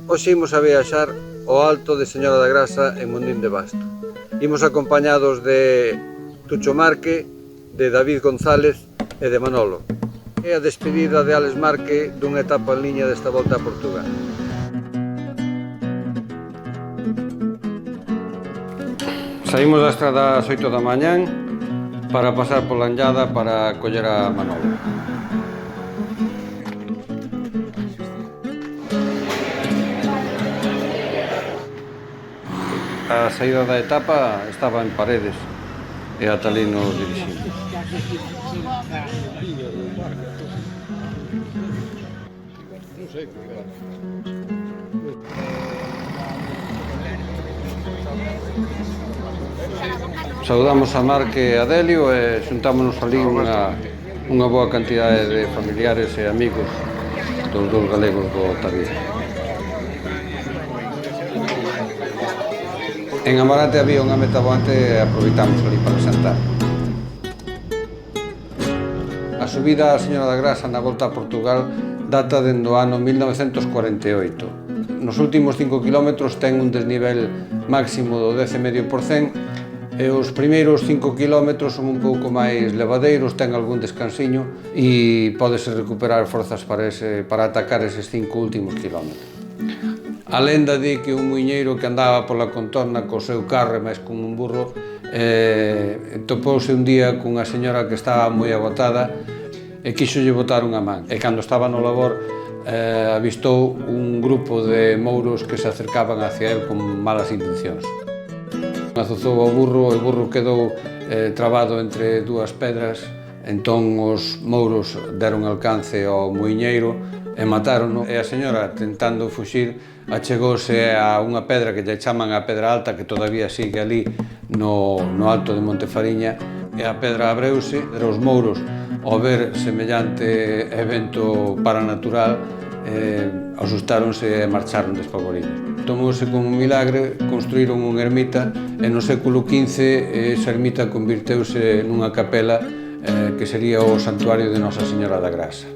Hoxe imos a viaxar ao alto de Señora da Grasa en Mondín de Basto. Imos acompañados de Tucho Marque, de David González e de Manolo. É a despedida de Alex Marque dunha etapa en liña desta volta a Portugal. Saímos da estrada ás 8 da mañán para pasar pola Anllada para coller a Manolo. A saída da etapa estaba en Paredes e ata ali nos diriximos. Saudamos a Marque e a Delio e xuntámonos ali unha boa cantidade de familiares e amigos dos dous galegos do Tavira. En Amarante había unha meta boante e aproveitamos ali para xantar. A subida a Señora da Grasa na volta a Portugal data dende o ano 1948. Nos últimos 5 km ten un desnivel máximo do 10,5% e os primeiros 5 km son un pouco máis levadeiros, ten algún descansiño e pódese recuperar forzas para atacar eses 5 últimos kilómetros. A lenda di que un muiñeiro que andaba pola contorna co seu carro e máis con un burro topouse un día cunha señora que estaba moi agotada e quixolle botar unha man. E cando estaba no labor avistou un grupo de mouros que se acercaban hacia el con malas intencións. Azuzou ao burro, e o burro quedou trabado entre dúas pedras, entón os mouros deron alcance ao muiñeiro e matárono, e a señora, tentando fuxir, achegouse a unha pedra que lle chaman a Pedra Alta, que todavía sigue ali no alto de Montefariña, e a pedra abreuse, e os mouros, ao ver semellante evento paranatural, asustáronse e marcharon despavoridos. Tomouse como un milagre, construíron unha ermita e no século XV esa ermita convirteuse nunha capela que sería o santuario de Nosa Señora da Grasa.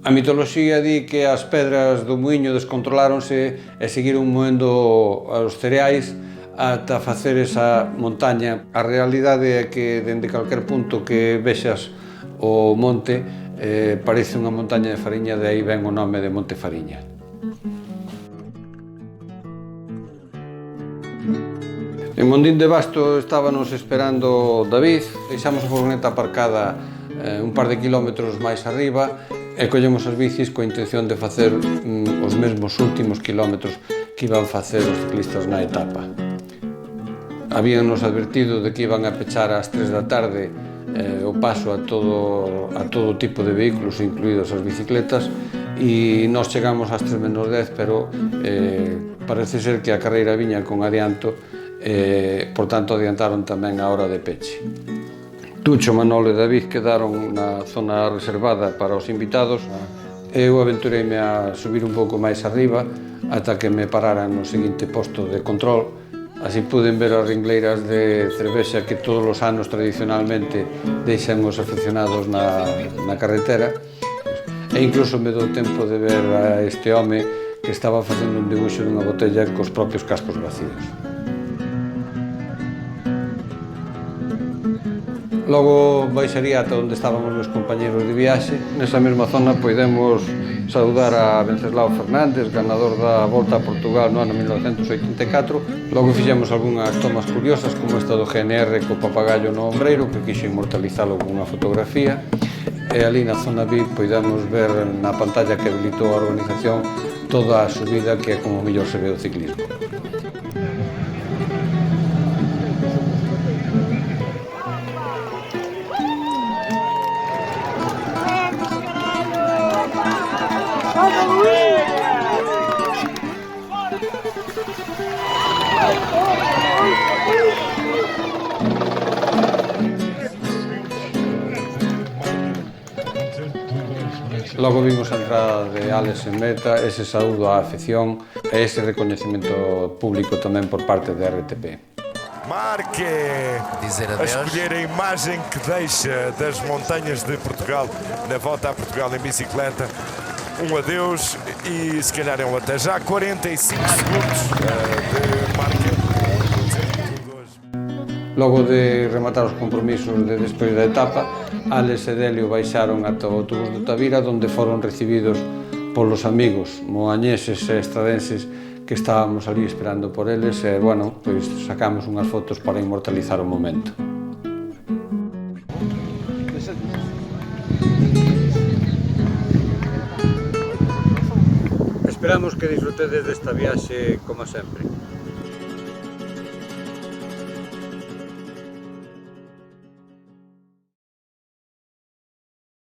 A mitoloxía di que as pedras do muiño descontroláronse e seguiron moendo os cereais ata facer esa montaña. A realidade é que dende calquer punto que vexas o monte parece unha montaña de fariña, de aí ven o nome de Monte Fariña. En Mondín de Basto estábanos esperando David, deixamos a furgoneta aparcada un par de kilómetros máis arriba e collemos as bicis coa intención de facer os mesmos últimos kilómetros que iban facer os ciclistas na etapa. Habíannos advertido de que iban a pechar ás 3 da tarde o paso a todo tipo de vehículos, incluídos as bicicletas, e nós chegamos ás 3 menos 10, pero parece ser que a carreira viña con adianto, por tanto adiantaron tamén a hora de peche. Tucho, Manolo e David quedaron na zona reservada para os invitados e eu aventureime a subir un pouco máis arriba ata que me pararan no seguinte posto de control. Así puden ver as ringleiras de cervexa que todos os anos tradicionalmente deixan os aficionados na carretera, e incluso me dou tempo de ver a este home que estaba facendo un debuxo dunha botella cos propios cascos vacíos. Logo baixaría ata onde estábamos meus compañeros de viaxe. Nesa mesma zona podemos saudar a Venceslao Fernández, ganador da Volta a Portugal no ano 1984. Logo fixemos algunhas tomas curiosas, como esta do GNR co papagallo no ombreiro, que quixo inmortalizalo con unha fotografía. E ali na zona VIP podemos ver na pantalla que habilitou a organización toda a subida, que é como mellor se ve o ciclismo. Logo vimos a entrada de Alex en meta, ese saúdo á afección e ese recoñecemento público tamén por parte da RTP. Marque a escolher a imagem que deixa das montanhas de Portugal na volta a Portugal em bicicleta. um adeus e se calhar é um até já. 45 segundos de marca. Logo de rematar os compromisos de despois da etapa, Álex e Delio baixaron ata o autobús do Tavira, onde foron recibidos polos amigos moañeses e estradenses que estábamos ali esperando por eles e, bueno, pois sacamos unhas fotos para inmortalizar o momento. Esperamos que disfrutedes desta viaxe como sempre.